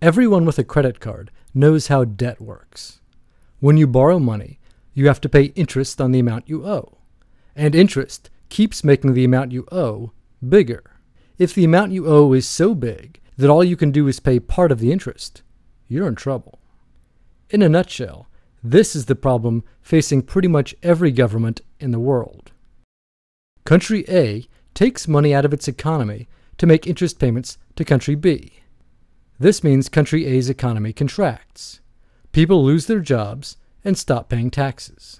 Everyone with a credit card knows how debt works. When you borrow money, you have to pay interest on the amount you owe, and interest keeps making the amount you owe bigger. If the amount you owe is so big that all you can do is pay part of the interest, you're in trouble. In a nutshell, this is the problem facing pretty much every government in the world. Country A takes money out of its economy to make interest payments to Country B. This means Country A's economy contracts. People lose their jobs and stop paying taxes.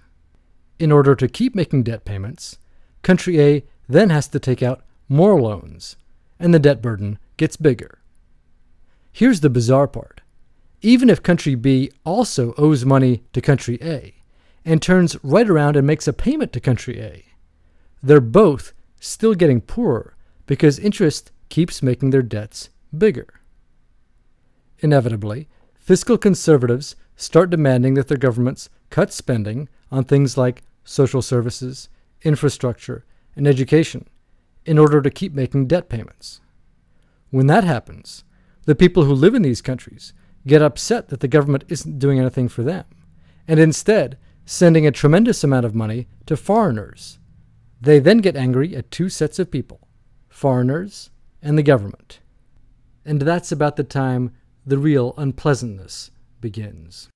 In order to keep making debt payments, Country A then has to take out more loans, and the debt burden gets bigger. Here's the bizarre part. Even if Country B also owes money to Country A and turns right around and makes a payment to Country A, they're both still getting poorer because interest keeps making their debts bigger. Inevitably, fiscal conservatives start demanding that their governments cut spending on things like social services, infrastructure, and education in order to keep making debt payments. When that happens, the people who live in these countries get upset that the government isn't doing anything for them, and instead sending a tremendous amount of money to foreigners. They then get angry at two sets of people, foreigners and the government. And that's about the time the real unpleasantness begins.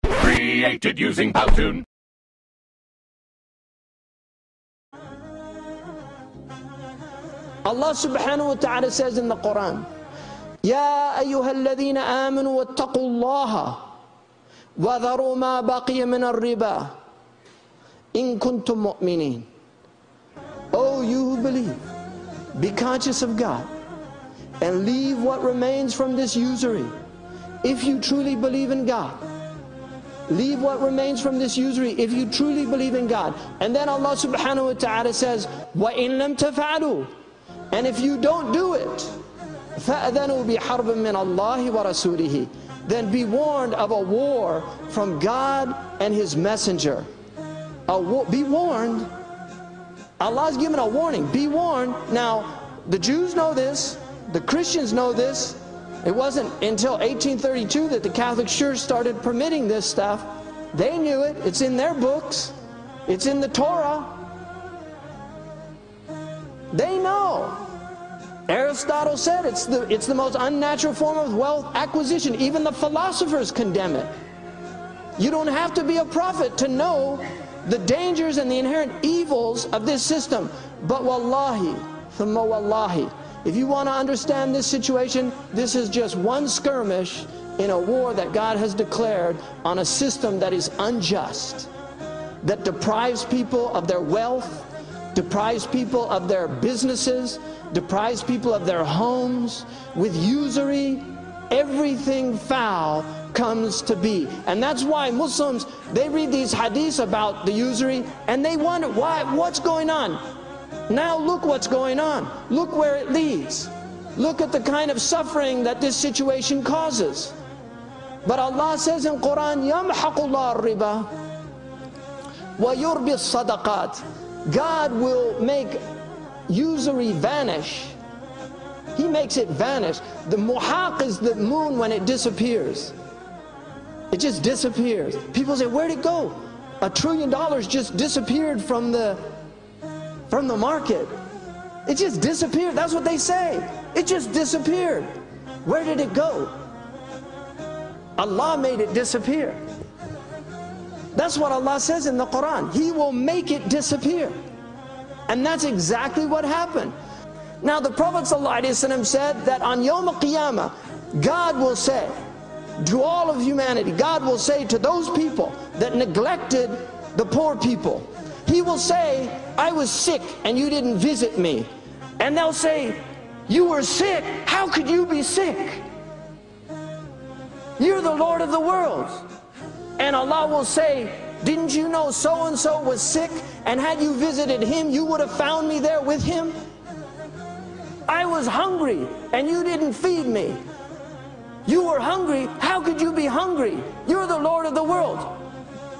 Created using Powtoon. Allah subhanahu wa ta'ala says in the Quran, Ya ayyuhalladhina amanu wattaqullaha wa dharu ma baqiya min al-riba in kuntum mu'minin. Oh, you who believe, be conscious of God and leave what remains from this usury. If you truly believe in God, leave what remains from this usury if you truly believe in God. And then Allah subhanahu wa ta'ala says, وَإِن لَمْ تَفْعَلُوا, and if you don't do it, فَأَذَنُوا بِحَرْبٍ مِّنَ اللَّهِ وَرَسُولِهِ, then be warned of a war from God and His messenger. Be warned. Allah's given a warning. Be warned. Now, the Jews know this. The Christians know this. It wasn't until 1832 that the Catholic Church started permitting this stuff. They knew it. It's in their books. It's in the Torah. They know. Aristotle said it's the most unnatural form of wealth acquisition. Even the philosophers condemn it. You don't have to be a prophet to know the dangers and the inherent evils of this system. But wallahi, thumma wallahi, if you want to understand this situation, this is just one skirmish in a war that God has declared on a system that is unjust, that deprives people of their wealth, deprives people of their businesses, deprives people of their homes with usury. Everything foul comes to be. And that's why Muslims, they read these hadiths about the usury and they wonder, what's going on? Now look what's going on. Look where it leads. Look at the kind of suffering that this situation causes. But Allah says in Quran, يَمْحَقُ اللَّهُ الرِّبَى وَيُرْبِي الصَّدَقَاتِ. God will make usury vanish. He makes it vanish. The muhaq is the moon when it disappears. It just disappears. People say, where'd it go? $1 trillion just disappeared from the market. It just disappeared. That's what they say. It just disappeared. Where did it go? Allah made it disappear. That's what Allah says in the Quran. He will make it disappear. And that's exactly what happened. Now the Prophet ﷺ said that on Yawm al-Qiyamah, God will say to all of humanity, God will say to those people that neglected the poor people, He will say, I was sick and you didn't visit me. And they'll say, you were sick? How could you be sick? You're the Lord of the world. And Allah will say, didn't you know so-and-so was sick, and had you visited him, you would have found me there with him? I was hungry and you didn't feed me. You were hungry, how could you be hungry? You're the Lord of the world.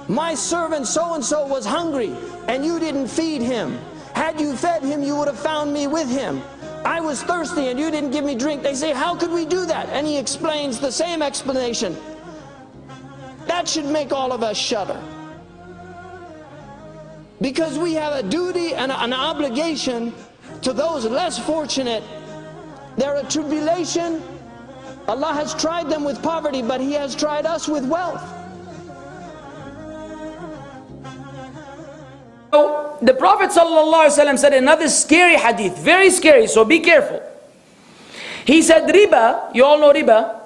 My servant so-and-so was hungry and you didn't feed him. Had you fed him, you would have found me with him. I was thirsty and you didn't give me drink. They say, how could we do that? And he explains the same explanation. That should make all of us shudder. Because we have a duty and an obligation to those less fortunate. They're a tribulation. Allah has tried them with poverty, but He has tried us with wealth. So the Prophet ﷺ said another scary hadith, very scary, so be careful. He said riba, you all know riba?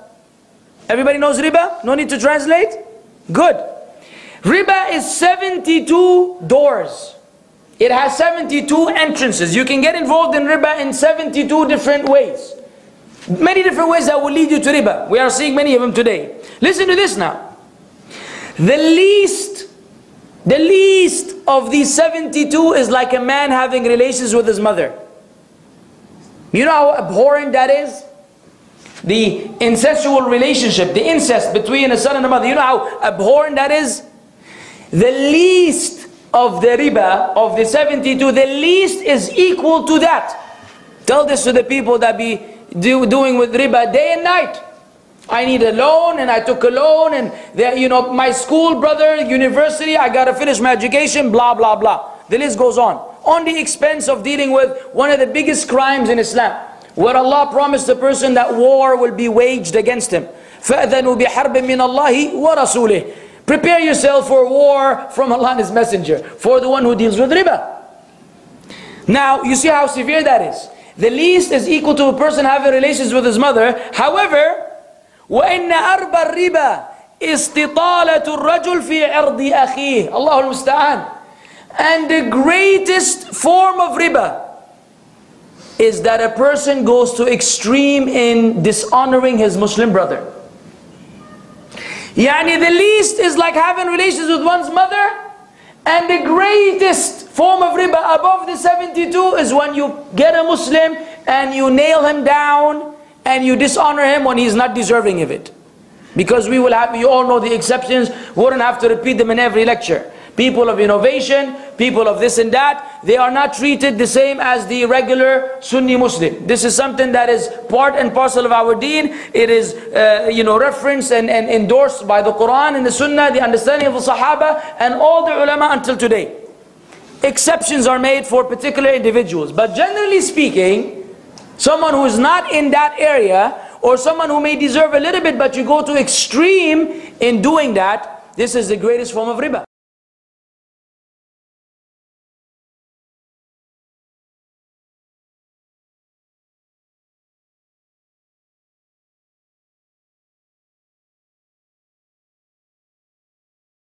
Everybody knows riba? No need to translate? Good. Riba is 72 doors. It has 72 entrances. You can get involved in riba in 72 different ways. Many different ways that will lead you to riba. We are seeing many of them today. Listen to this now. The least of these 72 is like a man having relations with his mother. You know how abhorrent that is? The incestual relationship, the incest between a son and a mother. You know how abhorrent that is? The least of the riba, of the 72, the least is equal to that. Tell this to the people that be doing with riba day and night. I need a loan and I took a loan and you know, my school, brother, university, I got to finish my education, blah, blah, blah. The list goes on the expense of dealing with one of the biggest crimes in Islam, where Allah promised the person that war will be waged against him. فَأَذَنُوا بِحَرْبٍ مِّنَ اللَّهِ وَرَسُولِهِ. Prepare yourself for war from Allah and His Messenger, for the one who deals with riba. Now, you see how severe that is. The least is equal to a person having relations with his mother. However, وَإِنَّ أَرْبَ الرِّبَى إِسْتِطَالَةُ الرَّجُلِ فِي عِرْضِ أَخِيهِ. Allahu al-Musta'an. And the greatest form of riba is that a person goes to extreme in dishonoring his Muslim brother. Yani the least is like having relations with one's mother, and the greatest form of riba above the 72 is when you get a Muslim and you nail him down and you dishonor him when he's not deserving of it. Because we will have, you all know the exceptions, wouldn't have to repeat them in every lecture. People of innovation, people of this and that, they are not treated the same as the regular Sunni Muslim. This is something that is part and parcel of our deen. It is referenced and endorsed by the Quran and the Sunnah, the understanding of the Sahaba, and all the ulama until today. Exceptions are made for particular individuals. But generally speaking, someone who is not in that area, or someone who may deserve a little bit, but you go to extreme in doing that, this is the greatest form of riba.